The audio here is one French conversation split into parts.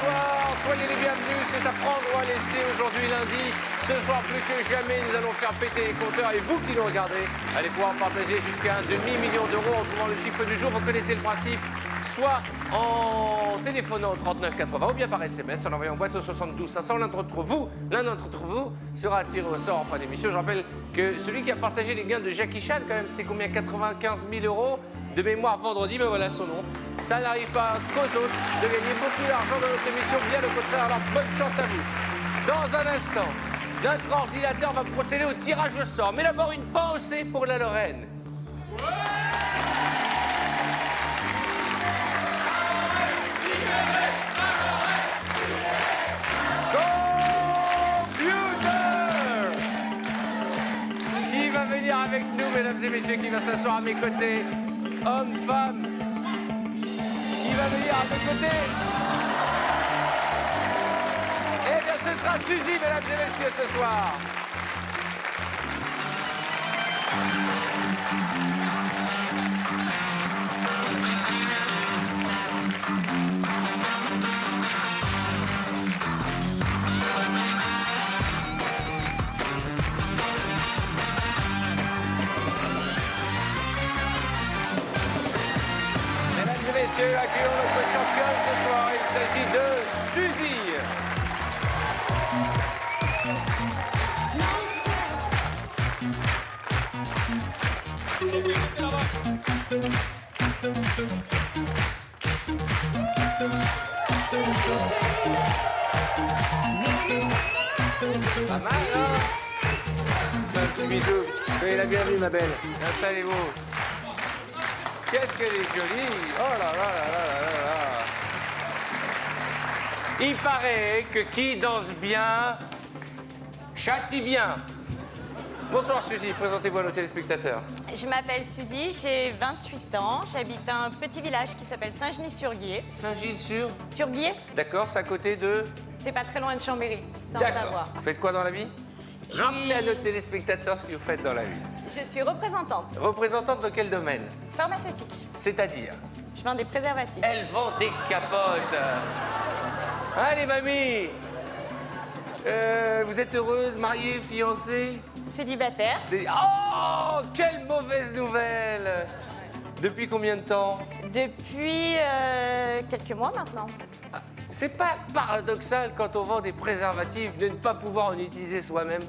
Bonsoir, soyez les bienvenus, c'est à prendre ou à laisser aujourd'hui lundi. Ce soir, plus que jamais, nous allons faire péter les compteurs et vous qui nous regardez, allez pouvoir partager jusqu'à un demi-million d'euros en trouvant le chiffre du jour. Vous connaissez le principe, soit en téléphonant au 3980 ou bien par SMS en envoyant boîte au 72 500. L'un d'entre vous sera tiré au sort en fin d'émission. Je rappelle que celui qui a partagé les gains de Jackie Chan, quand même, c'était combien, 95 000 euros de mémoire vendredi, mais voilà son nom. Ça n'arrive pas qu'aux autres de gagner beaucoup d'argent dans notre émission, bien au contraire, alors bonne chance à vous. Dans un instant, notre ordinateur va procéder au tirage au sort. Mais d'abord, une pensée pour la Lorraine. Computer! Qui va venir avec nous, mesdames et messieurs, qui va s'asseoir à mes côtés? Homme, femme. Qui va venir à mes côtés? Eh bien, ce sera Suzy, mesdames et messieurs, ce soir. Messieurs, accueillons notre championne ce soir. Il s'agit de Suzy. Pas mal, hein? Un petit bisou. Soyez la bienvenue, ma belle. Installez-vous. Qu'est-ce qu'elle est jolie! Oh là là là là là là! Il paraît que qui danse bien, châtie bien. Bonsoir Suzy, présentez-vous à nos téléspectateurs. Je m'appelle Suzy, j'ai 28 ans, j'habite un petit village qui s'appelle Saint-Genis-sur-Guiers. Saint-Gilles-sur? Sur Guiers? D'accord, c'est à côté de? C'est pas très loin de Chambéry, sans D'accord. savoir. Vous faites quoi dans la vie? Rappelez à nos téléspectateurs ce que vous faites dans la vie. Je suis représentante. Représentante de quel domaine? Pharmaceutique. C'est-à-dire? Je vends des préservatifs. Elle vend des capotes. Allez, mamie! Vous êtes heureuse, mariée, fiancée? Célibataire. Oh, quelle mauvaise nouvelle! Depuis combien de temps? Depuis quelques mois maintenant. C'est pas paradoxal quand on vend des préservatifs de ne pas pouvoir en utiliser soi-même?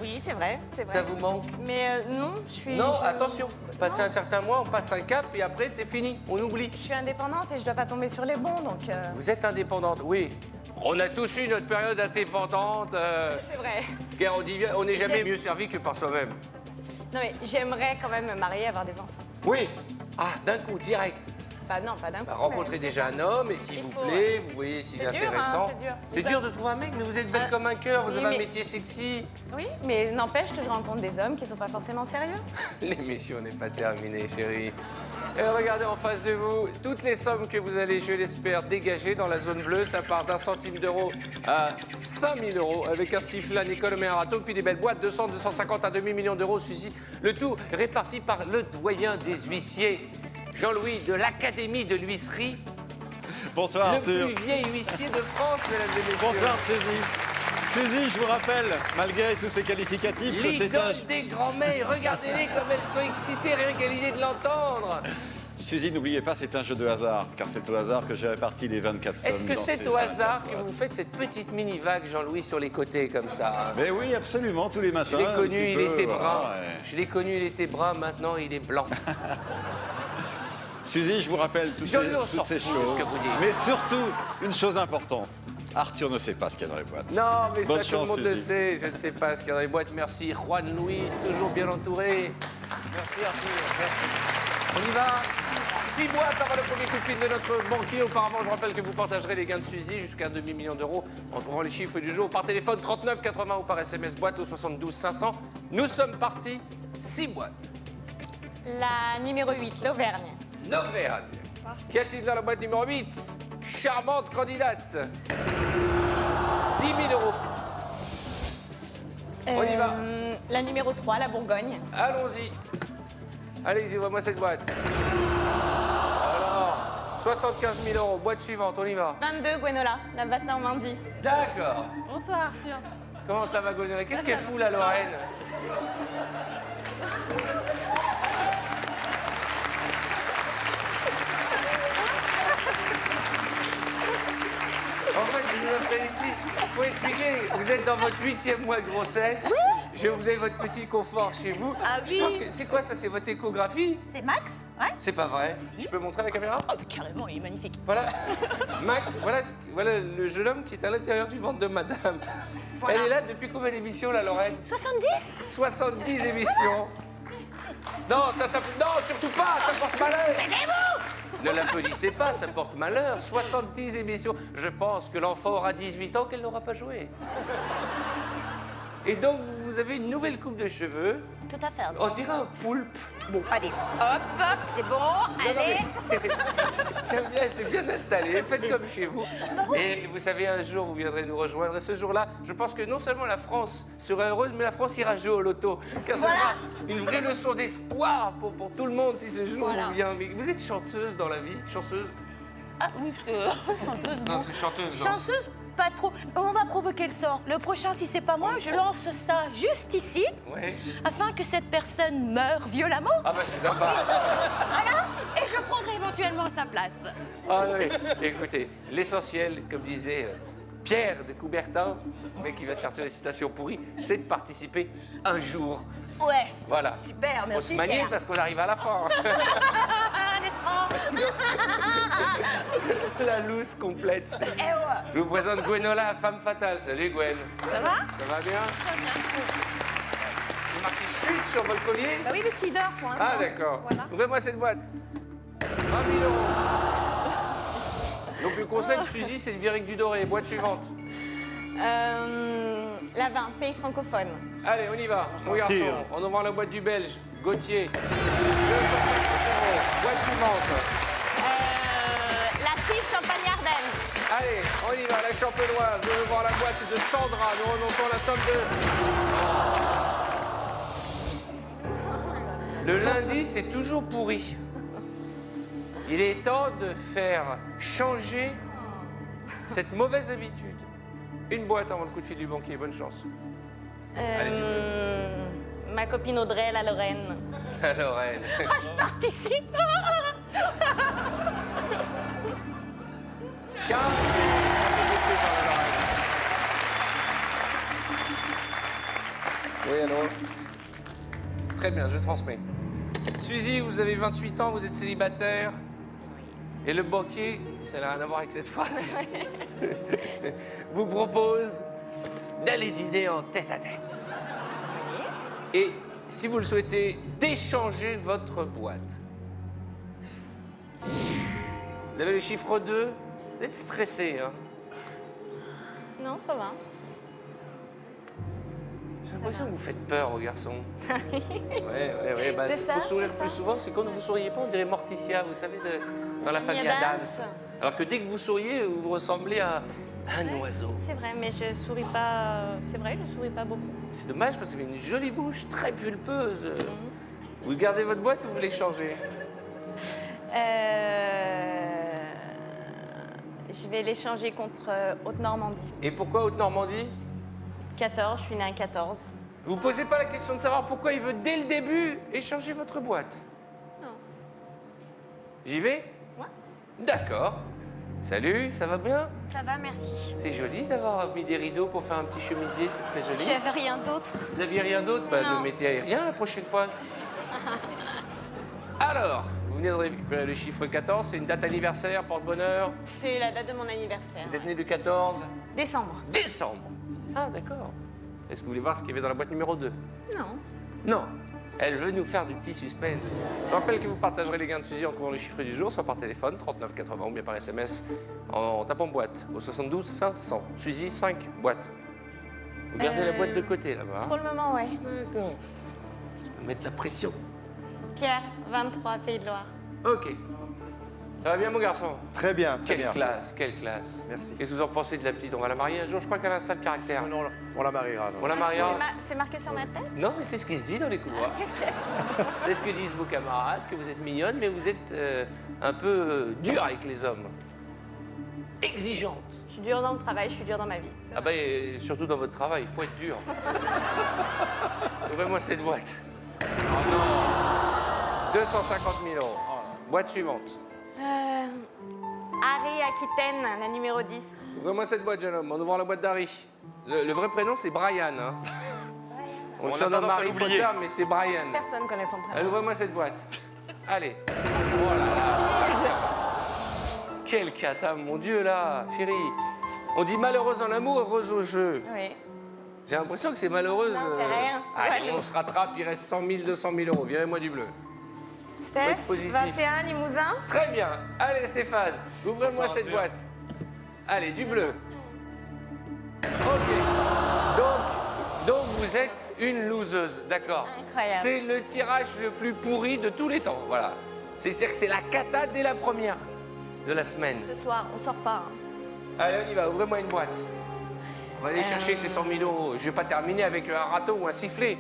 Oui, c'est vrai, c'est vrai. Ça vous manque? Mais non, je suis... Non, attention. Passé un certain mois, on passe un cap et après c'est fini, on oublie. Je suis indépendante et je dois pas tomber sur les bons, donc... Vous êtes indépendante, oui. On a tous eu notre période indépendante. C'est vrai. Car on n'est jamais mieux servi que par soi-même. Non mais j'aimerais quand même me marier et avoir des enfants. Oui. Ah, d'un coup, direct. Non, pas d'un coup. Rencontrez déjà un homme et s'il vous plaît, vous voyez s'il est intéressant. C'est dur. C'est dur de trouver un mec, mais vous êtes belle comme un cœur, vous oui, avez un mais- métier sexy. Oui, mais n'empêche que je rencontre des hommes qui sont pas forcément sérieux. L'émission n'est pas terminée, chérie. Regardez en face de vous, toutes les sommes que vous allez, je l'espère, dégager dans la zone bleue, ça part d'1 centime d'euro à 5 000 euros, avec un sifflet, un école, un râteau, puis des belles boîtes, 200, 250, un demi-million d'euros, Suzy. Le tout réparti par le doyen des huissiers, Jean-Louis de l'Académie de l'huisserie. Bonsoir Le Arthur. plus vieil huissier de France, mesdames et messieurs. Bonsoir Suzy. Suzy, je vous rappelle, malgré tous ces qualificatifs, que c'est un... L'idole des grands-mères, regardez-les comme elles sont excitées, rien qu'à l'idée de l'entendre. Suzy, n'oubliez pas, c'est un jeu de hasard, car c'est au hasard que j'ai réparti les 24 sommes. Est-ce que dans c'est ces au hasard 24 que vous faites cette petite mini-vague, Jean-Louis, sur les côtés, comme ça hein? Mais oui, absolument, tous les matins. Je l'ai un connu, petit il peu, était voilà, brun. ouais. Je l'ai connu, il était brun, maintenant il est blanc. Suzy, je vous rappelle toutes Jean-Louis, on toutes s'en ces fout de choses. ce que vous dites. Mais surtout, une chose importante. Arthur ne sait pas ce qu'il y a dans les boîtes. Non, mais Bonne ça, tout le chance, monde le Suzy. sait. Je ne sais pas ce qu'il y a dans les boîtes. Merci, Juan Luis, toujours bien entouré. Merci Arthur, merci. On y va. 6 boîtes avant le premier coup de fil de notre banquier. Auparavant, je rappelle que vous partagerez les gains de Suzy jusqu'à un demi-million d'euros en trouvant les chiffres du jour par téléphone 39 80 ou par SMS boîte au 72 500. Nous sommes partis. 6 boîtes. La numéro 8, l'Auvergne. L'Auvergne. Qu'y a-t-il dans la boîte numéro 8? Charmante candidate. 10 000 euros. On y va. La numéro 3, la Bourgogne. Allons-y. Allez, ouvrez-moi cette boîte. Alors, 75 000 euros. Boîte suivante, on y va. 22, Gwenola, la basse Normandie. D'accord. Bonsoir, Arthur. Comment ça va, Gwenola? Qu'est-ce qu'elle fout, la Lorraine? En fait, je vous installe ici. Il faut expliquer, vous êtes dans votre 8e mois de grossesse. Vous avez votre petit confort chez vous. Ah oui. Je pense que c'est quoi ça? C'est votre échographie? C'est Max, ouais. C'est pas vrai. Si. Je peux montrer à la caméra? Oh, mais carrément, il est magnifique. Voilà. Max, voilà le jeune homme qui est à l'intérieur du ventre de madame. Voilà. Elle est là depuis combien d'émissions, la Lorraine? 70? 70 émissions. Non, non, surtout pas, ça porte malheur. Taisez-vous! Ne l'applaudissez pas, ça porte malheur. 70 émissions. Je pense que l'enfant aura 18 ans qu'elle n'aura pas joué. Et donc, vous avez une nouvelle coupe de cheveux. Tout à fait. On dirait un poulpe. Bon, allez, hop, hop, c'est bon, allez. J'aime bien, c'est bien installé. Faites comme chez vous. Et vous savez, un jour, vous viendrez nous rejoindre. Et ce jour-là, je pense que non seulement la France sera heureuse, mais la France ira jouer au loto. Car ce sera une vraie leçon d'espoir pour tout le monde si ce jour vous vient. Mais vous êtes chanteuse dans la vie? Chanceuse? Ah oui, parce que chanteuse, Non, bon. c'est chanteuse. non. Chanceuse, pas trop. On va provoquer le sort. Le prochain, si c'est pas moi, je lance ça juste ici, Ouais. afin que cette personne meure violemment. Ah bah c'est sympa. Voilà, et je prendrai éventuellement sa place. Ah oui. Écoutez, l'essentiel, comme disait Pierre de Coubertin, mais qui va sortir des citations pourries, c'est de participer un jour. Ouais. Voilà. Super, Faut merci se manier Pierre. parce qu'on arrive à la fin. N'est-ce pas? La loose complète. Eh ouais. Je vous présente Gwenola, femme fatale. Salut Gwen. Ça va? Ça va bien? Vous marquez chute sur votre collier? Bah oui, parce qu'il dort pour l'instant. Ah d'accord. Voilà. Ouvrez-moi cette boîte. 20 000 euros. Donc le conseil de Suzy, c'est de virer que du doré. Boîte suivante. La 20, pays francophone. Allez, on y va. Mon garçon, tire. on ouvre la boîte du Belge. Gauthier. 250 euros. Boîte suivante. La 6, Champagne-Ardenne. Allez, on y va. La champenoise. On ouvre la boîte de Sandra. Nous renonçons à la somme de... Le lundi, c'est toujours pourri. Il est temps de faire changer cette mauvaise habitude. Une boîte avant le coup de fil du banquier. Bonne chance. Ma copine Audrey, la Lorraine. La Lorraine. Ah, je participe. 15. Laissez par la Lorraine. Oui, allô? Très bien, je transmets. Suzy, vous avez 28 ans, vous êtes célibataire. Et le banquier, ça n'a rien à voir avec cette phrase, vous propose d'aller dîner en tête-à-tête. Et si vous le souhaitez, d'échanger votre boîte. Vous avez le chiffre 2. Vous êtes stressé, hein? Non, ça va. J'ai l'impression que vous faites peur aux garçons. Ouais. Bah, C'est il ça, faut sourire c'est plus ça. souvent. C'est quand vous souriez pas, on dirait Morticia, vous savez, dans la famille Adams. Adams. Alors que dès que vous souriez, vous ressemblez à un oiseau. C'est vrai, mais je souris pas. C'est vrai, je souris pas beaucoup. C'est dommage parce que vous avez une jolie bouche, très pulpeuse. Vous gardez votre boîte ou vous voulez changer? Je vais l'échanger contre Haute-Normandie. Et pourquoi Haute-Normandie? 14, je suis née à 14. Vous posez pas la question de savoir pourquoi il veut dès le début échanger votre boîte? Non. J'y vais? Ouais. D'accord. Salut, ça va bien? Ça va, merci. C'est joli d'avoir mis des rideaux pour faire un petit chemisier, c'est très joli. J'avais rien d'autre. Vous aviez rien d'autre? Bah, Non. ne mettez rien la prochaine fois. Alors, vous venez de récupérer le chiffre 14, c'est une date anniversaire, porte-bonheur. C'est la date de mon anniversaire. Vous êtes né le 14 Décembre. décembre. Ah, d'accord. Est-ce que vous voulez voir ce qu'il y avait dans la boîte numéro 2? Non. Non. Elle veut nous faire du petit suspense. Je rappelle que vous partagerez les gains de Suzy en trouvant le chiffre du jour, soit par téléphone, 3980, ou bien par SMS, en tapant boîte, au 72 500. Suzy, 5 boîtes. Vous gardez la boîte de côté, là-bas. Pour le moment, ouais. D'accord. Je vais mettre la pression. Pierre, 23, Pays de Loire. Ok. Ça va bien, mon garçon? Très bien, très Quelle bien. classe, quelle classe. Merci. Qu'est-ce que vous en pensez de la petite? On va la marier un jour, je crois qu'elle a un sale caractère. Non, on la mariera. non. On la mariera? C'est marqué sur ma tête? Non, mais c'est ce qui se dit dans les couloirs. C'est ce que disent vos camarades, que vous êtes mignonne, mais vous êtes un peu dure avec les hommes. Exigeante. Je suis dure dans le travail, je suis dure dans ma vie. c'est Ah vrai. bah, et surtout dans votre travail, il faut être dur. Ouvrez-moi cette boîte. Oh non 250 000 €. Boîte suivante. Harry Aquitaine, la numéro 10. Ouvrez-moi cette boîte, jeune homme, en ouvrant la boîte d'Harry. Le vrai prénom, c'est Brian. Hein. On le a surnomme tendance à Harry l'oublier. Potter, mais c'est Brian. Personne connaît son prénom. Allez, ouvrez-moi cette boîte. Allez. Oh là là. Quel cata, mon Dieu, là, chérie. On dit malheureuse en amour, heureuse au jeu. Oui. J'ai l'impression que c'est malheureuse. Non, c'est rien. Allez, Ouais. on se rattrape, il reste 100 000, 200 000 €. Virez-moi du bleu. Steph, positif. 21, Limousin. Très bien. Allez, Stéphane, ouvrez-moi Bonsoir, cette Arthur. boîte. Allez, du bleu. OK. Donc vous êtes une loseuse, d'accord. Incroyable. C'est le tirage le plus pourri de tous les temps, voilà. C'est-à-dire que c'est la cata dès la première de la semaine. Ce soir, on sort pas. hein. Allez, on y va, ouvrez-moi une boîte. On va aller chercher ces 100 000 €. Je vais pas terminer avec un râteau ou un sifflet.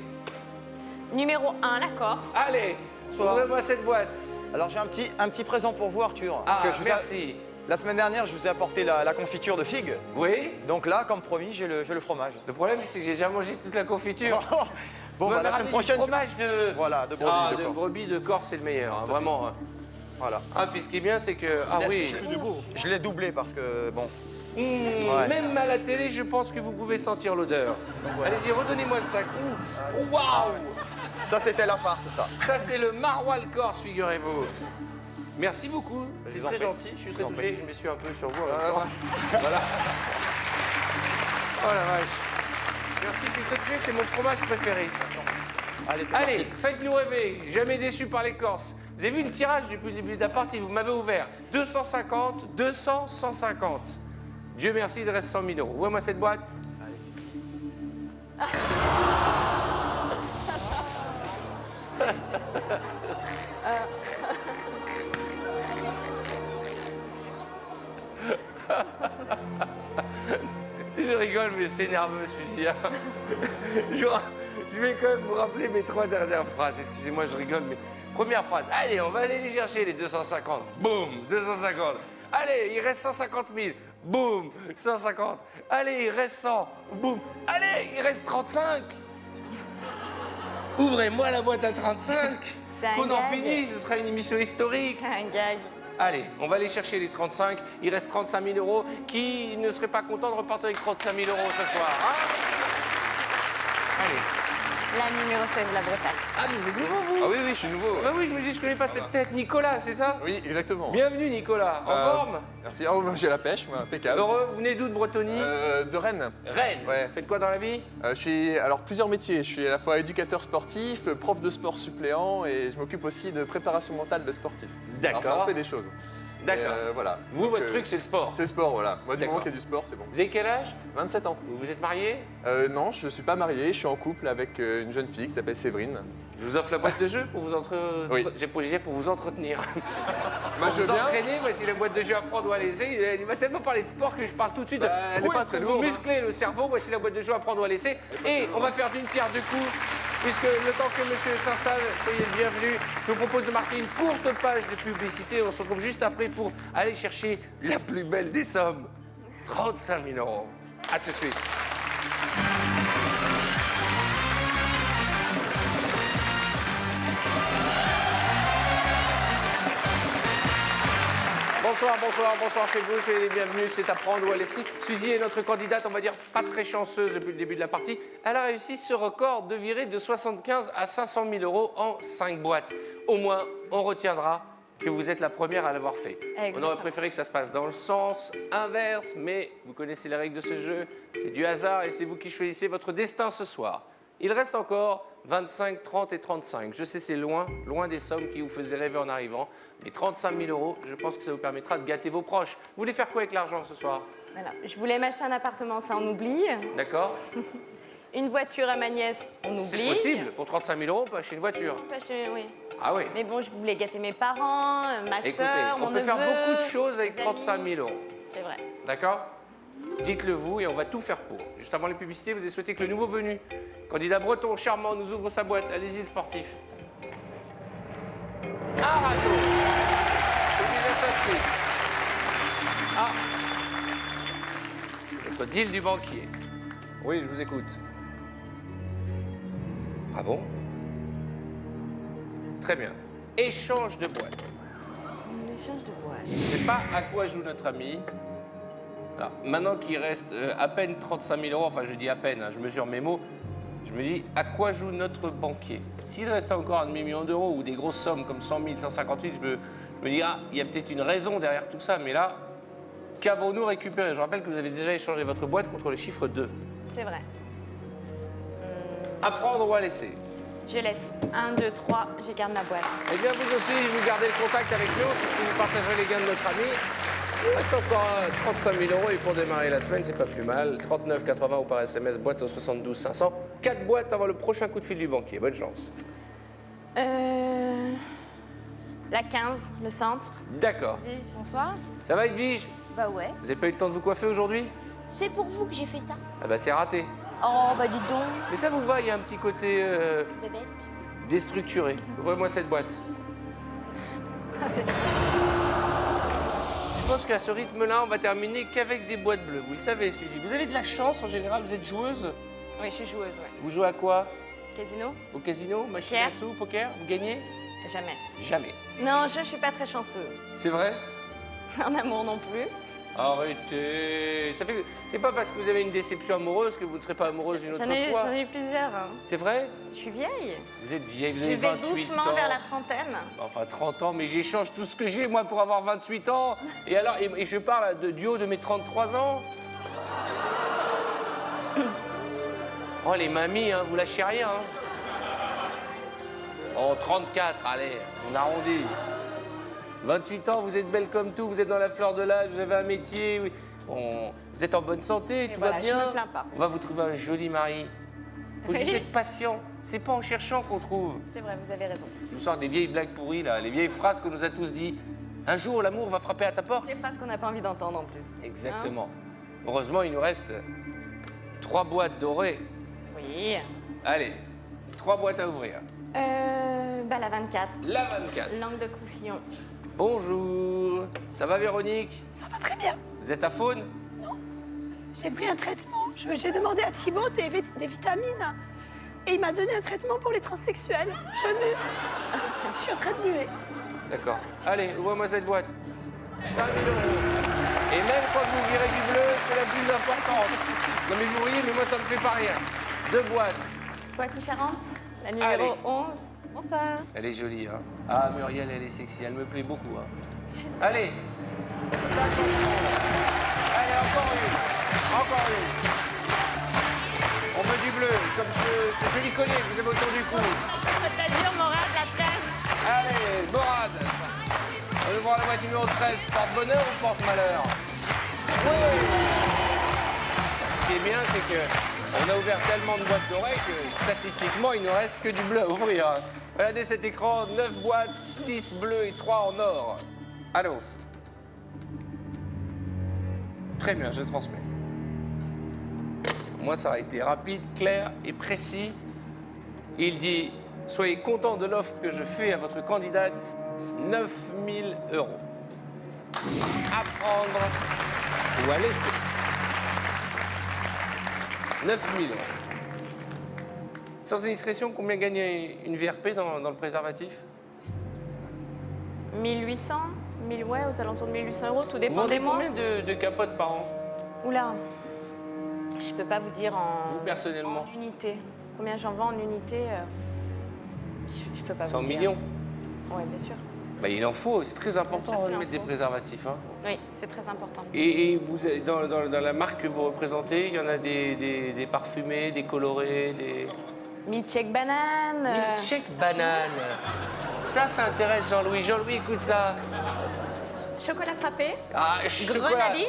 Numéro 1, la Corse. Allez, Bonsoir. ouvrez-moi cette boîte. Alors j'ai un petit présent pour vous, Arthur. Ah, Parce que je vous ai- merci. La semaine dernière, je vous ai apporté la confiture de figues. Oui, Donc là, comme promis, j'ai le fromage. le problème, c'est que j'ai déjà mangé toute la confiture. Bon, Vous bah, m'avez la ramené semaine prochaine, du fromage de... Voilà, de brebis Ah, de de Corse. brebis de Corse, c'est le meilleur, hein, vraiment. hein. voilà. Ah, puis ce qui est bien, c'est que... Ah oui, Je l'ai doublé parce que, bon, Mmh, même à la télé, je pense que vous pouvez sentir l'odeur. Allez-y, redonnez-moi le sac. Ouh, waouh. ça c'était la farce, ça. Ça, c'est le maroilles corse, figurez-vous. Merci beaucoup, Je c'est vous en très prie. gentil. Je suis Je très vous en touché, je me suis un peu sur vous en même temps. Voilà. Oh la vache. Merci, je suis très touché, c'est mon fromage préféré. Allez, c'est Allez, parti. faites-nous rêver, jamais déçu par les Corses. Vous avez vu le tirage depuis le début de la partie, vous m'avez ouvert 250, 200, 150. Dieu merci, il reste 100 000 €. Vois-moi cette boîte. Je rigole, mais c'est nerveux celui-ci. Hein. Je vais quand même vous rappeler mes 3 dernières phrases. Excusez-moi, je rigole, mais première phrase. Allez, on va aller les chercher, les 250. Boum, 250. Allez, il reste 150 000. Boum, 150. Allez, il reste 100. Boum. Allez, il reste 35. Ouvrez-moi la boîte à 35. C'est un Qu'on en gag. finisse, ce sera une émission historique. C'est un gag. Allez, on va aller chercher les 35. Il reste 35 000 €. Qui ne serait pas content de repartir avec 35 000 € ce soir, hein? Allez. La numéro 16, la Bretagne. Ah, mais vous êtes nouveau, vous? Ah oui, oui, je suis nouveau. Ah oui, je me dis, je connais pas cette tête. Nicolas, c'est ça? Oui, exactement. Bienvenue, Nicolas. En forme? Merci. Oh, moi, j'ai la pêche, moi, impeccable. Heureux? Vous venez d'où de Bretonie? De Rennes. Rennes. Ouais. Faites quoi dans la vie? Je suis alors plusieurs métiers. Je suis à la fois éducateur sportif, prof de sport suppléant et je m'occupe aussi de préparation mentale de sportifs. D'accord. Alors ça en fait des choses. D'accord. Et, voilà. Vous, Donc, votre truc, c'est le sport. C'est le sport, voilà. Moi, du D'accord. moment qu'il y a du sport, c'est bon. Vous avez quel âge? 27 ans. Vous êtes marié? Non, je ne suis pas marié. Je suis en couple avec une jeune fille qui s'appelle Séverine. Je vous offre la boîte de jeu pour vous Oui. J'ai pour vous entretenir. Moi, Pour je veux vous bien. entraîner, voici la boîte de jeu à prendre ou à laisser. Il m'a tellement parlé de sport que je parle tout de suite. Bah, elle est Oui, pas très pour vous lourde, hein. muscler le cerveau, voici la boîte de jeu à prendre ou à laisser. Et on va faire d'une pierre deux coups, puisque le temps que monsieur s'installe, soyez le bienvenu. Je vous propose de marquer une courte page de publicité. On se retrouve juste après pour aller chercher la plus belle des sommes. 35 000 €. À tout de suite. Bonsoir, bonsoir, bonsoir chez vous, soyez les bienvenus, c'est à prendre ou à laisser. Suzy est notre candidate, on va dire pas très chanceuse depuis le début de la partie. Elle a réussi ce record de virer de 75 à 500 000 € en 5 boîtes. Au moins, on retiendra que vous êtes la première à l'avoir fait. On Exactement. aurait préféré que ça se passe dans le sens inverse, mais vous connaissez les règles de ce jeu, c'est du hasard et c'est vous qui choisissez votre destin ce soir. Il reste encore 25, 30 et 35. Je sais, c'est loin, loin des sommes qui vous faisaient rêver en arrivant. Mais 35 000 €, je pense que ça vous permettra de gâter vos proches. Vous voulez faire quoi avec l'argent ce soir? Voilà. Je voulais m'acheter un appartement, ça on oublie. D'accord? Une voiture à ma nièce, on oublie. C'est possible. Pour 35 000 €, on peut acheter une voiture. On peut acheter- oui. Ah oui. Mais bon, je voulais gâter mes parents, ma Écoutez, soeur, mon on peut neveu. faire beaucoup de choses avec mes 35 amis. 000 €. C'est vrai. D'accord? Dites-le vous et on va tout faire pour. Juste avant les publicités, vous avez souhaité que le nouveau venu, candidat breton charmant, nous ouvre sa boîte. Allez-y, le sportif. Un râteau. Celui-là, Saint-Prix. Ah. C'est notre deal du banquier. Oui, je vous écoute. Ah bon? Très bien. Échange de boîte. Un échange de boîte. Je ne sais pas à quoi joue notre ami. Alors, maintenant qu'il reste à peine 35 000 euros, enfin je dis à peine, hein, je mesure mes mots, je me dis à quoi joue notre banquier? S'il restait encore un demi-million d'euros ou des grosses sommes comme 100 000, 150 000, je me dis, ah, il y a peut-être une raison derrière tout ça, mais là, qu'avons-nous récupéré? Je rappelle que vous avez déjà échangé votre boîte contre le chiffre 2. C'est vrai. À prendre ou à laisser? Je laisse. 1, 2, 3, je garde ma boîte. Eh bien, vous aussi, vous gardez le contact avec nous, puisque vous partagerez les gains de notre ami. Il reste encore 35 000 euros et pour démarrer la semaine, c'est pas plus mal. 39,80 ou par SMS, boîte au 72 500. 4 boîtes avant le prochain coup de fil du banquier. Bonne chance. La 15, le centre. D'accord. Bonsoir. Ça va, Edwige? Bah ouais. Vous n'avez pas eu le temps de vous coiffer aujourd'hui? C'est pour vous que j'ai fait ça. Ah bah c'est raté. Oh, bah dites donc, Mais ça vous va, il y a un petit côté bébête. déstructuré. Ouvrez-moi cette boîte. Je pense qu'à ce rythme-là, on va terminer qu'avec des boîtes bleues. Vous le savez, Suzy. Vous avez de la chance en général, vous êtes joueuse. Oui, je suis joueuse, ouais. Vous jouez à quoi? Casino? Au casino, machine Poker. à sous, poker? Vous gagnez? Jamais. Jamais. Non, je suis pas très chanceuse. C'est vrai? En amour non plus. Arrêtez. Ça fait... C'est pas parce que vous avez une déception amoureuse que vous ne serez pas amoureuse une autre fois. J'en ai eu plusieurs. hein. C'est vrai? Je suis vieille. Vous êtes vieille, vous Je avez vais 28 doucement ans. vers la trentaine. Enfin, 30 ans, mais j'échange tout ce que j'ai, moi, pour avoir 28 ans. Et alors, et je parle du haut de mes 33 ans. Oh, les mamies, hein, vous lâchez rien. Hein. Oh, 34, allez, on arrondit. 28 ans, vous êtes belle comme tout, vous êtes dans la fleur de l'âge, vous avez un métier, oui. Bon, vous êtes en bonne santé, tout voilà, va bien. je me plains pas. On va vous trouver un joli mari. Faut juste Oui. être patient. C'est pas en cherchant qu'on trouve. C'est vrai, vous avez raison. Je vous sors des vieilles blagues pourries, là, les vieilles phrases qu'on nous a tous dit. Un jour, l'amour va frapper à ta porte. Des phrases qu'on n'a pas envie d'entendre en plus. Exactement. Heureusement, il nous reste 3 boîtes dorées. Hein? Oui. Allez, 3 boîtes à ouvrir. Bah la 24. La 24. Langue de Croussillon. Bonjour. Ça va, Véronique? Ça va très bien. Vous êtes à Faune? J'ai pris un traitement. J'ai demandé à Thibaut des vitamines. Et il m'a donné un traitement pour les transsexuels. Je suis en train de muer. D'accord. Allez, ouvre-moi cette boîte. 5 000 euros. Et même quand vous virez du bleu, c'est la plus importante. Non mais vous voyez, mais moi ça me fait pas rien. 2 boîtes. Poitou-Charentes, la numéro Allez. 11. Bonsoir. Elle est jolie, hein. Ah, Muriel, elle est sexy. Elle me plaît beaucoup, hein. Allez. 50 euros. Allez, encore une. Encore une. On veut du bleu, comme ce joli collier que vous avez autour du cou. T'as Morade, la traîne. Allez, Morade. On va voir la boîte numéro 13. Porte-bonheur ou porte-malheur? Oui. Ce qui est bien, c'est que on a ouvert tellement de boîtes dorées que statistiquement, il ne reste que du bleu à ouvrir. hein. Regardez cet écran, 9 boîtes, 6 bleus et 3 en or. Allô? Très bien, je transmets. Moi, ça a été rapide, clair et précis. Il dit, soyez content de l'offre que je fais à votre candidate, 9 000 euros. À prendre ou à laisser. 9 000 euros. Sans indiscrétion, combien gagne une VRP dans le préservatif? 1800, 1000, ouais, aux alentours de 1800 euros, tout Vous dépend vendez des mois. combien de capotes par an? Oula, je peux pas vous dire Vous, en, personnellement? en unité. Combien j'en vends en unité je peux pas 100 vous dire. millions? Oui, bien sûr. Bah, il en faut, c'est très important sûr de qu'il en mettre des faut. préservatifs. Hein. Oui, c'est très important. Et vous, dans la marque que vous représentez, il y en a des parfumés, des colorés, des... Milkshake banane. Milkshake banane. Ça intéresse Jean-Louis. Jean-Louis, écoute ça. Chocolat frappé. Ah, Grenadine.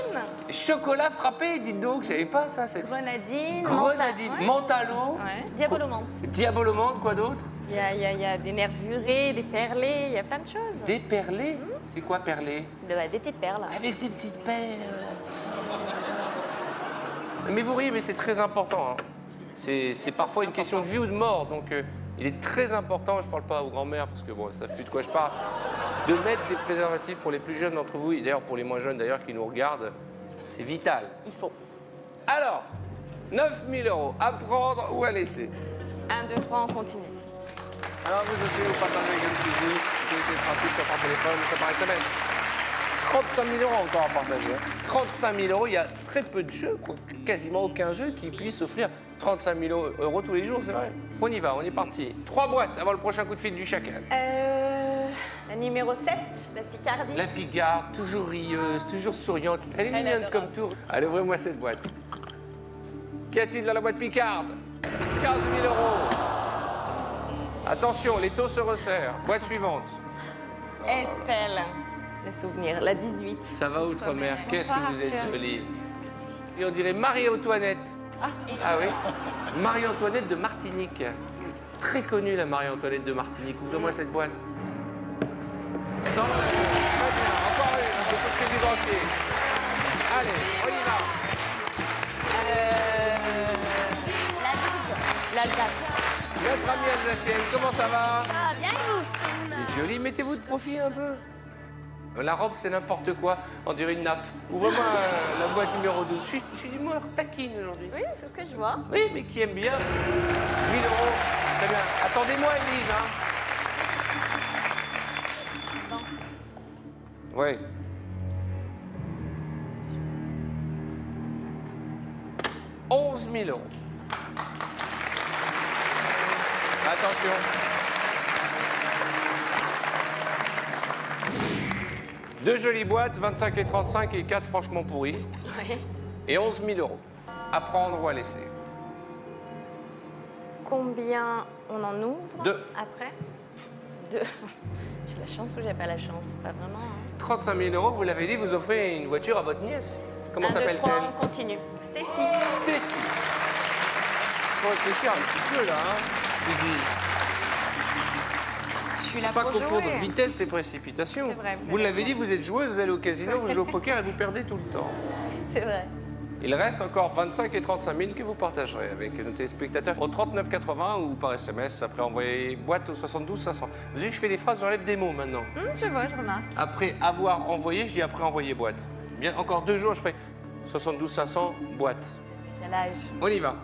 Chocolat frappé, dites donc, je savais pas ça. Grenadine. Grenadine, Menta- ouais. Mentalo. Ouais. Diabolomante. Diabolomante, quoi d'autre? Il y a des nervurés, des perlés, il y a plein de choses. Des perlés. C'est quoi perlés? Des petites perles. Avec des petites perles. Mais vous voyez, mais c'est très important. Hein. C'est parfois une question de vie ou de mort. Donc, il est très important, je ne parle pas aux grands-mères, parce que bon, elles ne savent plus de quoi je parle. de mettre des préservatifs pour les plus jeunes d'entre vous, et d'ailleurs pour les moins jeunes d'ailleurs qui nous regardent, c'est vital. Il faut. Alors, 9 000 €, à prendre ou à laisser. 1, 2, 3, on continue. Alors vous aussi, vous partagez avec une Suzy, vous connaissez le principe, soit par téléphone, soit par SMS. 35 000 € encore à partager. 35 000 €, il y a très peu de jeux, quoi, quasiment aucun jeu qui puisse offrir 35 000 € tous les jours, c'est vrai. On y va, on est parti. 3 boîtes avant le prochain coup de fil du chacal. La numéro 7, la Picardie. La Pigarde, toujours rieuse, toujours souriante. Elle est mignonne comme tout. Allez, ouvrez-moi cette boîte. Qu'y a-t-il dans la boîte Picarde? 15 000 €. Attention, les taux se resserrent. Boîte suivante. Estelle, le souvenir, la 18. Ça va, Outre-mer. Qu'est-ce que Bonsoir, vous êtes Arthur. jolie. Et on dirait Marie-Antoinette. Ah oui? Marie-Antoinette de Martinique. Très connue, la Marie-Antoinette de Martinique. Ouvrez-moi cette boîte. 100 €. Très bien. Encore une. Un peu de crédit banquier. Allez, on y va. La 12, l'Alsace. Notre amie alsacienne, comment ça va? Ah, bien et vous? Vous êtes jolie, mettez-vous de profil un peu. La robe, c'est n'importe quoi, on dirait une nappe. Ouvre-moi la boîte numéro 12. Je suis d'humeur taquine aujourd'hui. Oui, c'est ce que je vois. Oui, mais qui aime bien. 1 000 €. Très bien. Attendez-moi, Élise. Hein. Oui. « 11 000 €. Attention. Deux jolies boîtes, 25 et 35 et 4 franchement pourries. Oui. Et 11 000 €. À prendre ou à laisser. Combien on en ouvre 2. après 2. J'ai la chance ou j'ai pas la chance? Pas vraiment. Hein. 35 000 €, vous l'avez dit, vous offrez une voiture à votre nièce. Comment 1, 2, 3, s'appelle-t-elle? on continue. Stacy. Stacy. Faut réfléchir un petit peu là, hein, Suzy. Je suis là Pas pour confondre jouer. vitesse et précipitation. C'est vrai, vous Vous avez l'avez raison. dit, vous êtes joueuse, vous allez au casino, vous jouez au poker et vous perdez tout le temps. C'est vrai. Il reste encore 25 et 35 000 que vous partagerez avec nos téléspectateurs au 39 80 ou par SMS. Après, envoyez boîte au 72 500. Vous savez que je fais des phrases, j'enlève des mots maintenant. Je vois, je remarque. Après avoir envoyé, je dis après envoyer boîte. Bien, encore 2 jours, je ferai 72 500 boîte. Quel âge? On y va.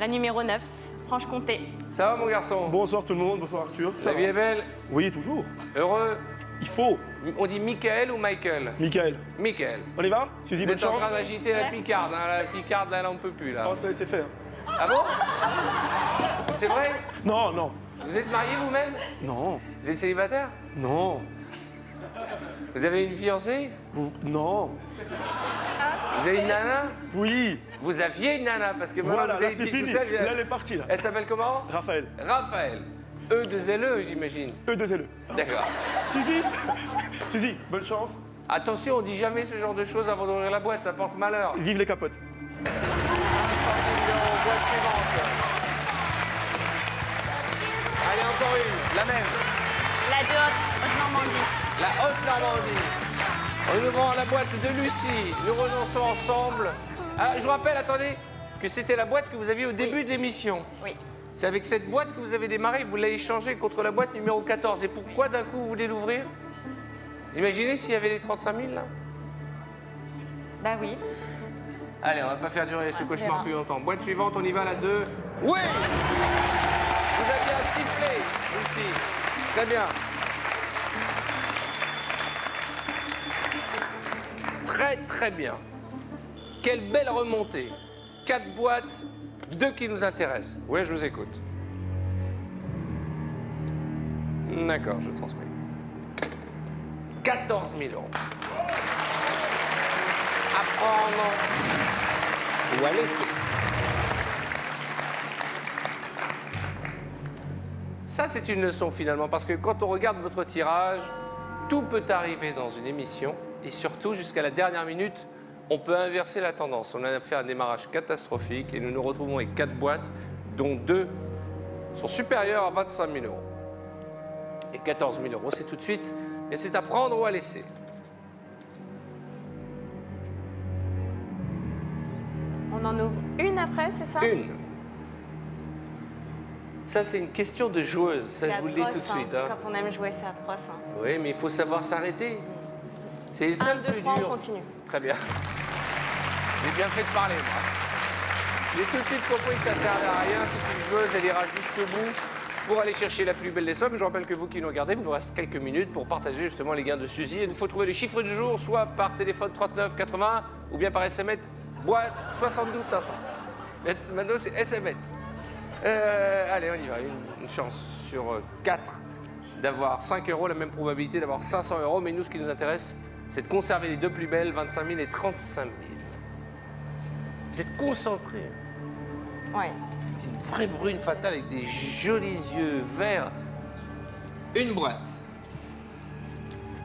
La numéro 9, Franche-Comté. Ça va, mon garçon? Bonsoir tout le monde, bonsoir Arthur. La vie est belle? Oui, toujours. Heureux? Il faut. On dit Michael ou Michael? Michael, Michael. on y va Suzy, Vous bonne êtes en chance. train d'agiter la picarde, hein, la picarde, là, on ne peut plus, là. Oh, ça, c'est fait. Ah bon? C'est vrai? Non, non, Vous êtes marié vous-même? non, Vous êtes célibataire? non, Vous avez une fiancée? non. Vous avez une nana? Oui, Vous aviez une nana, parce que maintenant voilà, vous là avez c'est dit tout fini. ça. Là, elle est partie, là. Elle s'appelle comment? Raphaël, Raphaël. E2LE, j'imagine. E2LE. D'accord. Suzy, Suzy, bonne chance. Attention, on dit jamais ce genre de choses avant d'ouvrir la boîte, ça porte malheur. Vive les capotes. 1 centime d'euro, boîte suivante. Allez, encore une, la même. La de Haute-Normandie. La Haute-Normandie. En ouvrant la boîte de Lucie, nous renonçons ensemble. Ah, je vous rappelle, attendez, que c'était la boîte que vous aviez au début de l'émission. Oui. C'est avec cette boîte que vous avez démarré, vous l'avez changée contre la boîte numéro 14. Et pourquoi d'un coup vous voulez l'ouvrir? Vous imaginez s'il y avait les 35 000 là? Bah oui. Allez, on va pas faire durer ce cauchemar verra. plus longtemps. Boîte suivante, on y va, la 2. Oui! Vous aviez un sifflet, Lucie. Très bien. Très, très bien. Quelle belle remontée. 4 boîtes, 2 qui nous intéressent. Oui, je vous écoute. D'accord, je transmets. 14 000 €. À prendre ou à laisser. Ça, c'est une leçon finalement, parce que quand on regarde votre tirage, tout peut arriver dans une émission, et surtout jusqu'à la dernière minute, on peut inverser la tendance. On a fait un démarrage catastrophique et nous nous retrouvons avec 4 boîtes, dont 2 sont supérieures à 25 000 €. Et 14 000 €, c'est tout de suite, et c'est à prendre ou à laisser. On en ouvre une après, c'est ça? Une. Ça, c'est une question de joueuse. Ça, C'est je vous le dis atroce, tout de suite. Hein. Quand on aime jouer, c'est atroce. Hein. Oui, mais il faut savoir s'arrêter. C'est ça 1, le 2, plus 3, dur. on continue. Très bien. J'ai bien fait de parler, moi. J'ai tout de suite compris que ça ne servait à rien. C'est une joueuse, elle ira jusqu'au bout pour aller chercher la plus belle des sommes. Je rappelle que vous qui nous regardez, il nous reste quelques minutes pour partager justement les gains de Suzy. Il nous faut trouver les chiffres du jour, soit par téléphone 39 80 ou bien par SMS, boîte 72 500. Maintenant, c'est SMS. Allez, on y va. Une chance sur 4 d'avoir 5 euros, la même probabilité d'avoir 500 euros. Mais nous, ce qui nous intéresse, c'est de conserver les deux plus belles, 25 000 et 35 000. Vous êtes concentrés. Ouais. C'est une vraie brune fatale avec des jolis yeux verts. Une boîte.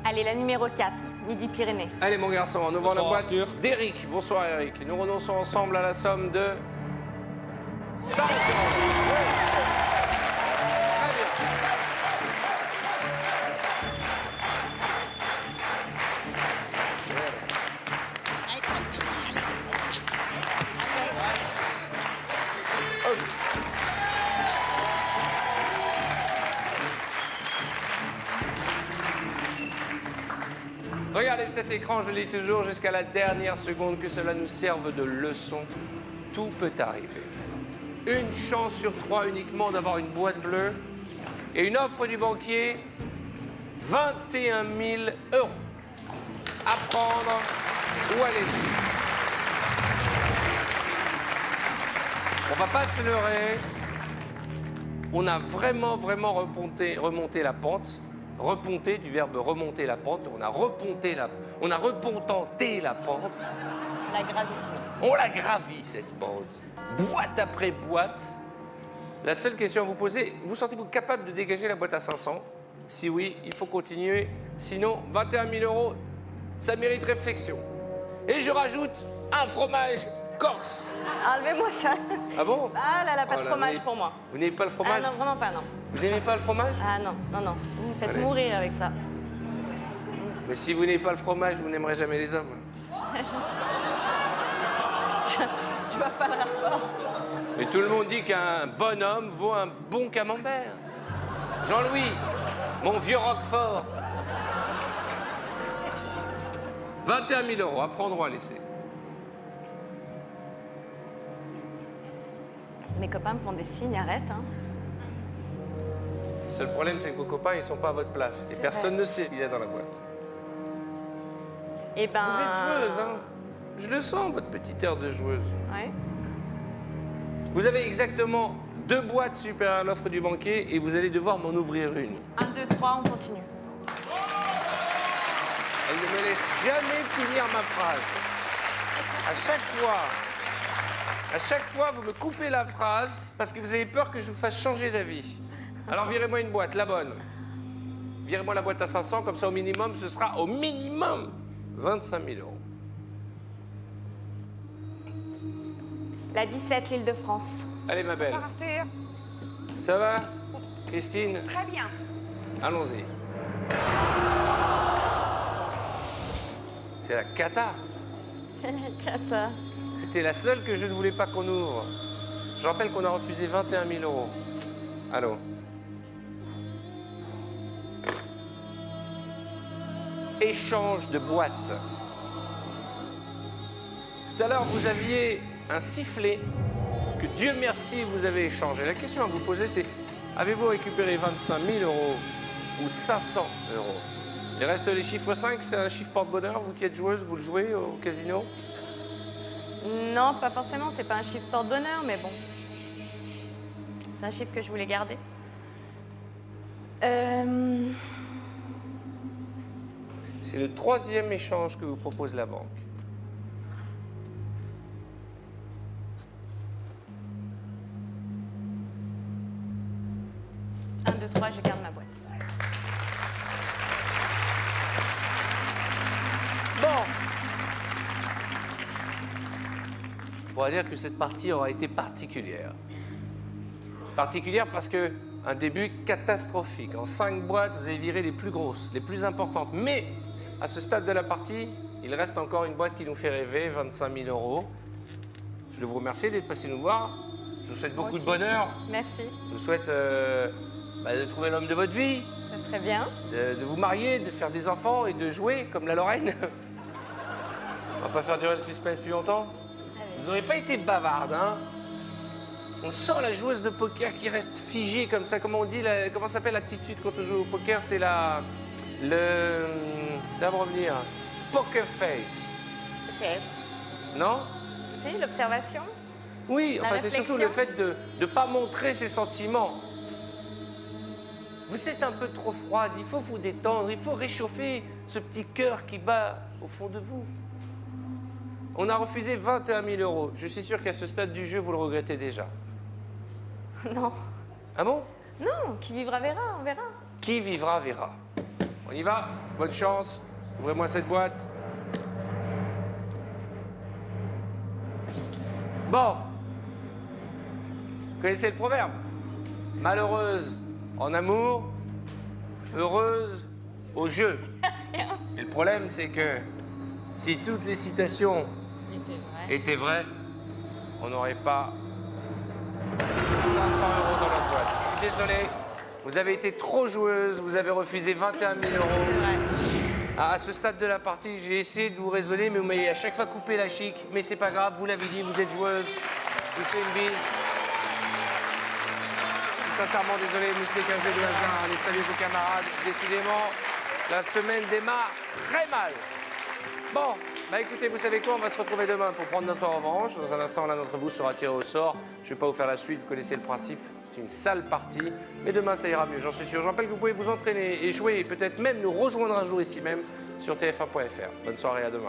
Allez, la numéro 4, Midi-Pyrénées. Allez, mon garçon, en ouvrant la Bonsoir, boîte Arthur. d'Eric. Bonsoir, Eric. Nous renonçons ensemble à la somme de 5 euros. Ouais. Très bien. Regardez cet écran, je le lis toujours jusqu'à la dernière seconde, que cela nous serve de leçon. Tout peut arriver. Une chance sur 3 uniquement d'avoir une boîte bleue et une offre du banquier, 21 000 euros. À prendre ou à laisser. On va pas se leurrer. On a vraiment remonté la pente. Reponté, du verbe remonter la pente. On a repontenté la pente. La gravissime. On la gravit, cette pente. Boîte après boîte. La seule question à vous poser, vous sentez-vous capable de dégager la boîte à 500? Si oui, il faut continuer. Sinon, 21 000 euros, ça mérite réflexion. Et je rajoute un fromage corse. Enlevez-moi ça. Ah bon? Ah là là, pas Oh de là, fromage vous pour moi. Vous n'aimez pas le Ah fromage? non, vraiment pas, non. Vous n'aimez pas le fromage? Ah non, non, non. Vous me faites Allez. mourir avec ça. Mais si vous n'aimez pas le fromage, vous n'aimerez jamais les hommes. Je vois pas le rapport. Mais tout le monde dit qu'un bon homme vaut un bon camembert. Jean-Louis, mon vieux Roquefort. 21 000 euros, à prendre ou à laisser. Mes copains me font des signes, arrête. Hein. Le seul problème, c'est que vos copains, ils ne sont pas à votre place. Et C'est personne vrai. ne sait qu'il est dans la boîte. Eh ben... Vous êtes joueuse, hein? Je le sens, votre petite air de joueuse. Ouais. Vous avez exactement 2 boîtes supérieures à l'offre du banquier et vous allez devoir m'en ouvrir une. 1, 2, 3, on continue. Elle ne me laisse jamais finir ma phrase. À chaque fois, vous me coupez la phrase parce que vous avez peur que je vous fasse changer d'avis. Alors virez-moi une boîte, la bonne. Virez-moi la boîte à 500, comme ça au minimum, ce sera au minimum 25 000 euros. La 17, l'Île-de-France. Allez, ma belle. Bonsoir Arthur. Ça va, Christine? Très bien. Allons-y. C'est la cata. C'est la cata. C'était la seule que je ne voulais pas qu'on ouvre. Je rappelle qu'on a refusé 21 000 euros. Allô? Échange de boîtes. Tout à l'heure, vous aviez un sifflet que Dieu merci vous avez échangé. La question à vous poser, c'est avez-vous récupéré 25 000 euros ou 500 euros? Il reste les chiffres 5, c'est un chiffre porte-bonheur. Vous qui êtes joueuse, vous le jouez au casino? Non, pas forcément, c'est pas un chiffre porte-bonheur, mais bon. C'est un chiffre que je voulais garder. C'est le 3e échange que vous propose la banque. Un, 2, 3, je garde ma boîte. Bon. On va dire que cette partie aura été particulière. Particulière parce que un début catastrophique. En 5 boîtes, vous avez viré les plus grosses, les plus importantes. Mais à ce stade de la partie, il reste encore une boîte qui nous fait rêver, 25 000 euros. Je vous remercie d'être passé nous voir. Je vous souhaite beaucoup de bonheur. Merci. Je vous souhaite de trouver l'homme de votre vie, Ça serait bien. de vous marier, de faire des enfants et de jouer comme la Lorraine. On va pas faire durer le suspense plus longtemps. Vous n'aurez pas été bavarde, hein? On sent la joueuse de poker qui reste figée comme ça. Comment on dit, comment s'appelle l'attitude quand on joue au poker? C'est ça va me revenir. Poker face. Peut-être. Non? Si, l'observation. Oui, La enfin c'est surtout le fait de ne pas montrer ses sentiments. Vous êtes un peu trop froide, il faut vous détendre, il faut réchauffer ce petit cœur qui bat au fond de vous. On a refusé 21 000 €. Je suis sûr qu'à ce stade du jeu, vous le regrettez déjà. Non. Ah bon? Non, qui vivra verra, on verra. Qui vivra verra. On y va, bonne chance. Ouvrez-moi cette boîte. Bon. Vous connaissez le proverbe? Malheureuse en amour, heureuse au jeu. Et le problème, c'est que si toutes les citations étaient vraies, on n'aurait pas 500 € dans notre boîte. Je suis désolé, vous avez été trop joueuse, vous avez refusé 21 000 €. À ce stade de la partie, j'ai essayé de vous raisonner, mais vous m'avez à chaque fois coupé la chic. Mais c'est pas grave, vous l'avez dit, vous êtes joueuse. Je vous fais une bise. Je suis sincèrement désolé, mais ce n'est qu'un jeu de hasard. Allez, salut vos camarades. Décidément, la semaine démarre très mal. Bon, bah écoutez, vous savez quoi, on va se retrouver demain pour prendre notre revanche. Dans un instant, l'un d'entre vous sera tiré au sort. Je ne vais pas vous faire la suite, vous connaissez le principe. C'est une sale partie, mais demain ça ira mieux, j'en suis sûr. Je rappelle que vous pouvez vous entraîner et jouer et peut-être même nous rejoindre un jour ici même sur tf1.fr. Bonne soirée, à demain.